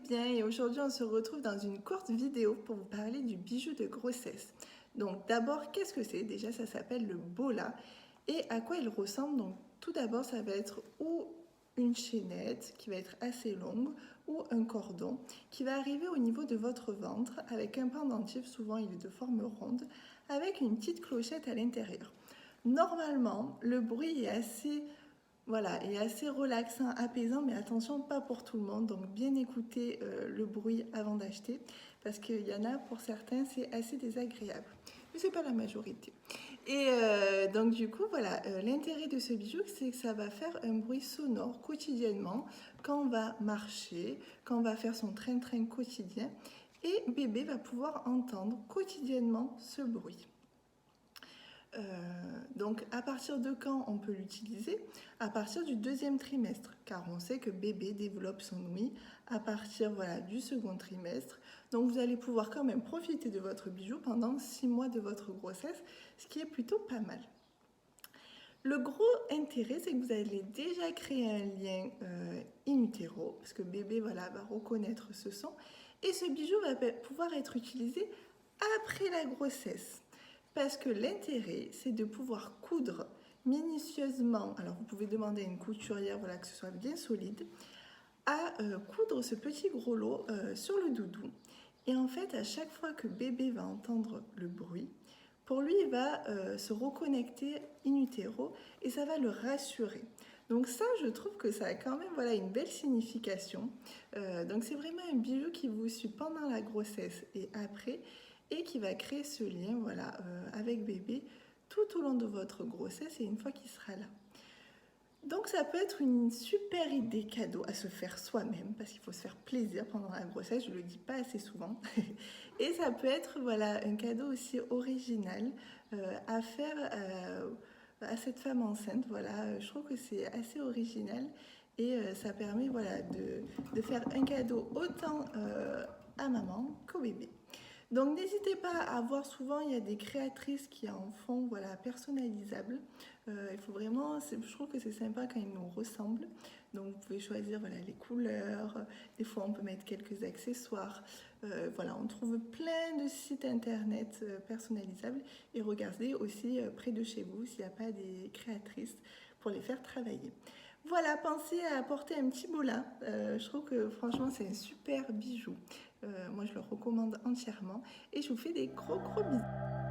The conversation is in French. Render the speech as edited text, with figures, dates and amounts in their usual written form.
bien et aujourd'hui on se retrouve dans une courte vidéo pour vous parler du bijou de grossesse. Donc d'abord, qu'est-ce que c'est? Déjà ça s'appelle le bola et à quoi il ressemble? Donc tout d'abord ça va être ou une chaînette qui va être assez longue ou un cordon qui va arriver au niveau de votre ventre avec un pendentif, souvent il est de forme ronde, avec une petite clochette à l'intérieur. Normalement, le bruit est assez voilà, et assez relaxant, apaisant, mais attention, pas pour tout le monde. Donc bien écouter le bruit avant d'acheter, parce qu'il y en a pour certains, c'est assez désagréable. Mais c'est pas la majorité. Et donc du coup, voilà, l'intérêt de ce bijou, c'est que ça va faire un bruit sonore quotidiennement quand on va marcher, quand on va faire son train-train quotidien. Et bébé va pouvoir entendre quotidiennement ce bruit. Donc à partir de quand on peut l'utiliser? À partir du deuxième trimestre, car on sait que bébé développe son ouïe à partir voilà, du second trimestre. Donc vous allez pouvoir quand même profiter de votre bijou pendant 6 mois de votre grossesse, ce qui est plutôt pas mal. Le gros intérêt, c'est que vous allez déjà créer un lien in utero, parce que bébé voilà, va reconnaître ce son, et ce bijou va pouvoir être utilisé après la grossesse. Parce que l'intérêt, c'est de pouvoir coudre minutieusement, alors vous pouvez demander à une couturière voilà, que ce soit bien solide, à coudre ce petit gros lot sur le doudou. Et en fait, à chaque fois que bébé va entendre le bruit, pour lui, il va se reconnecter in utero et ça va le rassurer. Donc ça, je trouve que ça a quand même voilà, une belle signification. Donc c'est vraiment un bijou qui vous suit pendant la grossesse et après et qui va créer ce lien voilà, avec bébé tout au long de votre grossesse et une fois qu'il sera là. Donc ça peut être une super idée cadeau à se faire soi-même parce qu'il faut se faire plaisir pendant la grossesse, je ne le dis pas assez souvent. Et ça peut être voilà, un cadeau aussi original à faire à cette femme enceinte. Voilà, je trouve que c'est assez original et ça permet voilà, de faire un cadeau autant à maman qu'au bébé. Donc n'hésitez pas à voir, souvent il y a des créatrices qui en font voilà, personnalisables. Il faut vraiment, je trouve que c'est sympa quand ils nous ressemblent. Donc vous pouvez choisir voilà, les couleurs, des fois on peut mettre quelques accessoires. Voilà, on trouve plein de sites internet personnalisables et regardez aussi près de chez vous s'il n'y a pas des créatrices pour les faire travailler. Voilà, pensez à apporter un petit bola. Je trouve que franchement c'est un super bijou. Moi je le recommande entièrement et je vous fais des gros bisous.